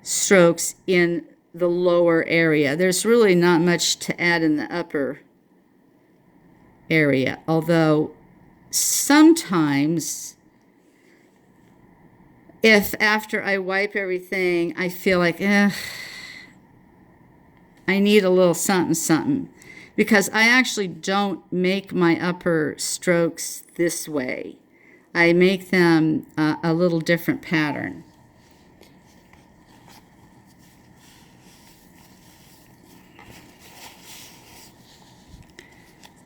strokes in the lower area. There's really not much to add in the upper area, although sometimes if after I wipe everything I feel like I need a little something something, because I actually don't make my upper strokes this way. I make them a little different pattern.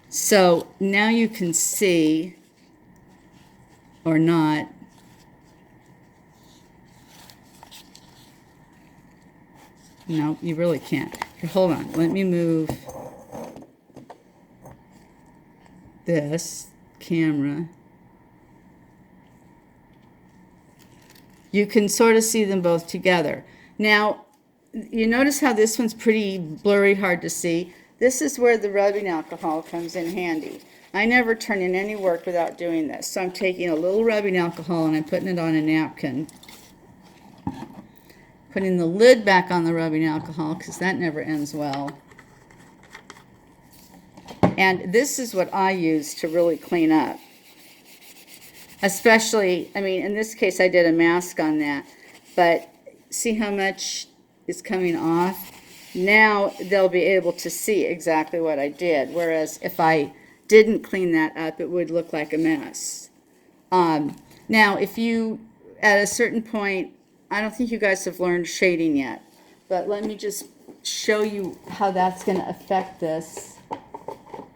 So now you can see, or not, no, you really can't. Here, hold on, let me move this camera. You can sort of see them both together. Now, you notice how this one's pretty blurry, hard to see. This is where the rubbing alcohol comes in handy. I never turn in any work without doing this. So I'm taking a little rubbing alcohol and I'm putting it on a napkin. Putting the lid back on the rubbing alcohol because that never ends well. And this is what I use to really clean up. Especially, I mean, in this case I did a mask on that. But see how much is coming off? Now they'll be able to see exactly what I did. Whereas if I didn't clean that up, it would look like a mess. Now, if you, at a certain point, I don't think you guys have learned shading yet, but let me just show you how that's going to affect this.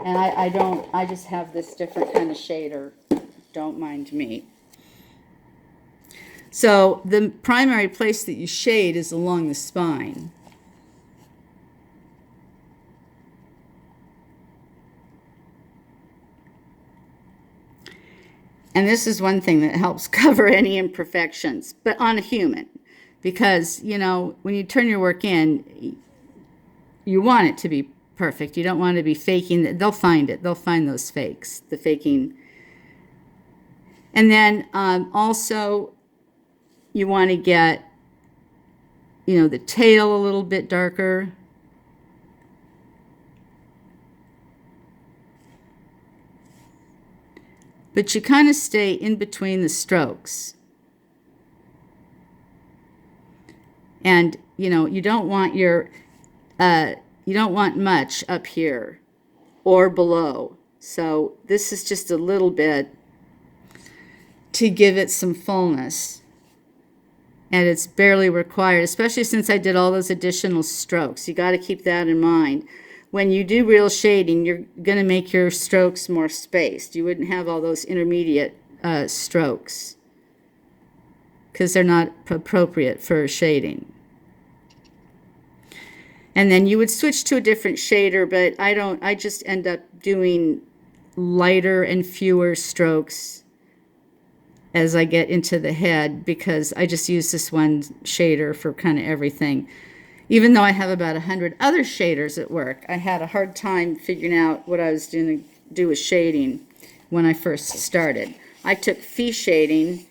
And I just have this different kind of shader. Don't mind me. So the primary place that you shade is along the spine. And this is one thing that helps cover any imperfections, but on a human. Because, you know, when you turn your work in, you want it to be perfect. You don't want to be faking. They'll find it. They'll find those fakes, the faking. And then also you want to get, you know, the tail a little bit darker. But you kind of stay in between the strokes. And, you know, you don't want your, you don't want much up here or below. So this is just a little bit to give it some fullness. And it's barely required, especially since I did all those additional strokes. You got to keep that in mind. When you do real shading, you're going to make your strokes more spaced. You wouldn't have all those intermediate strokes because they're not appropriate for shading. And then you would switch to a different shader, but I just end up doing lighter and fewer strokes as I get into the head because I just use this one shader for kind of everything. Even though I have about 100 other shaders at work, I had a hard time figuring out what I was going to do with shading when I first started. I took Fee shading,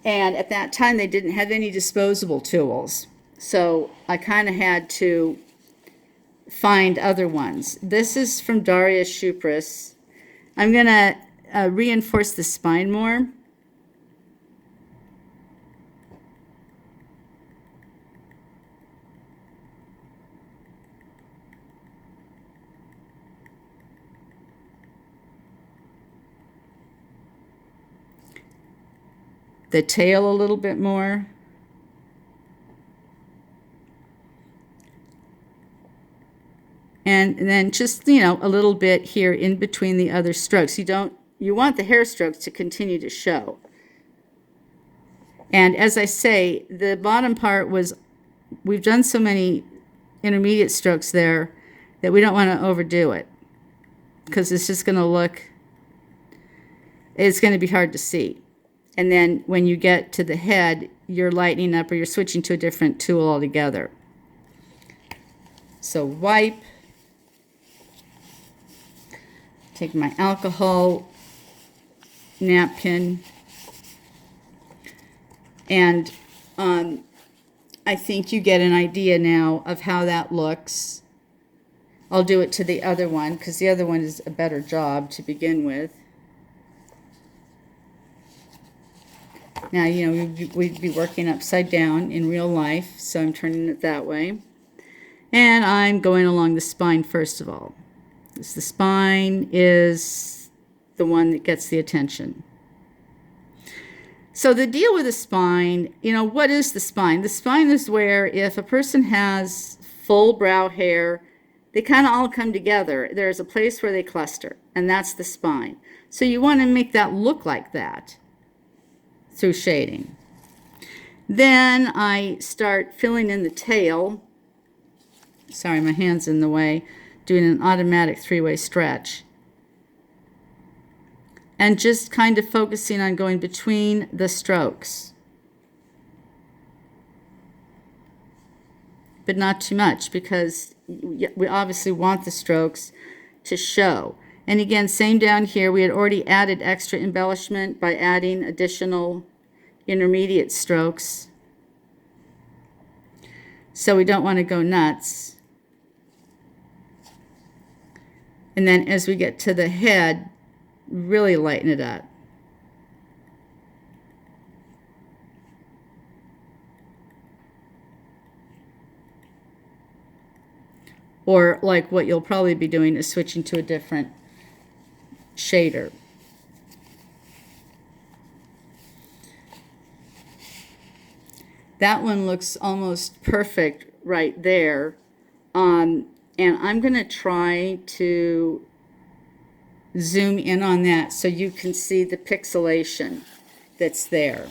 and at that time they didn't have any disposable tools. So I kind of had to find other ones. This is from Darius Shupris. I'm going to reinforce the spine more. The tail a little bit more. And then just, you know, a little bit here in between the other strokes. You want the hair strokes to continue to show. And as I say, the bottom part was, we've done so many intermediate strokes there that we don't want to overdo it because it's just going to look, it's going to be hard to see. And then when you get to the head, you're lightening up or you're switching to a different tool altogether. So wipe. Take my alcohol napkin. And I think you get an idea now of how that looks. I'll do it to the other one because the other one is a better job to begin with. Now, you know, we'd be working upside down in real life, so I'm turning it that way. And I'm going along the spine first of all. The spine is the one that gets the attention. So the deal with the spine, you know, what is the spine? The spine is where if a person has full brow hair, they kind of all come together. There's a place where they cluster, and that's the spine. So you want to make that look like that through shading. Then I start filling in the tail. Sorry, my hand's in the way. Doing an automatic three-way stretch. And just kind of focusing on going between the strokes. But not too much because we obviously want the strokes to show. And again, same down here, we had already added extra embellishment by adding additional intermediate strokes. So we don't want to go nuts. And then as we get to the head, really lighten it up. Or like what you'll probably be doing is switching to a different shader. That one looks almost perfect right there. And I'm going to try to zoom in on that so you can see the pixelation that's there.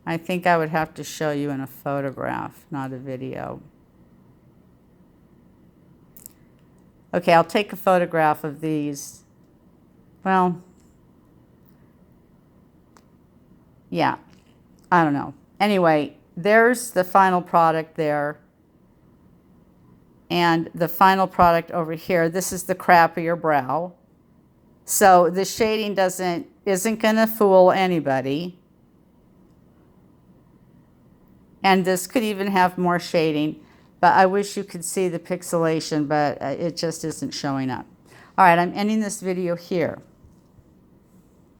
I think I would have to show you in a photograph, not a video. Okay, I'll take a photograph of these. Well, yeah, I don't know. Anyway, there's the final product there. And the final product over here, this is the crappier brow. So the shading isn't going to fool anybody. And this could even have more shading, but I wish you could see the pixelation, but it just isn't showing up. All right, I'm ending this video here.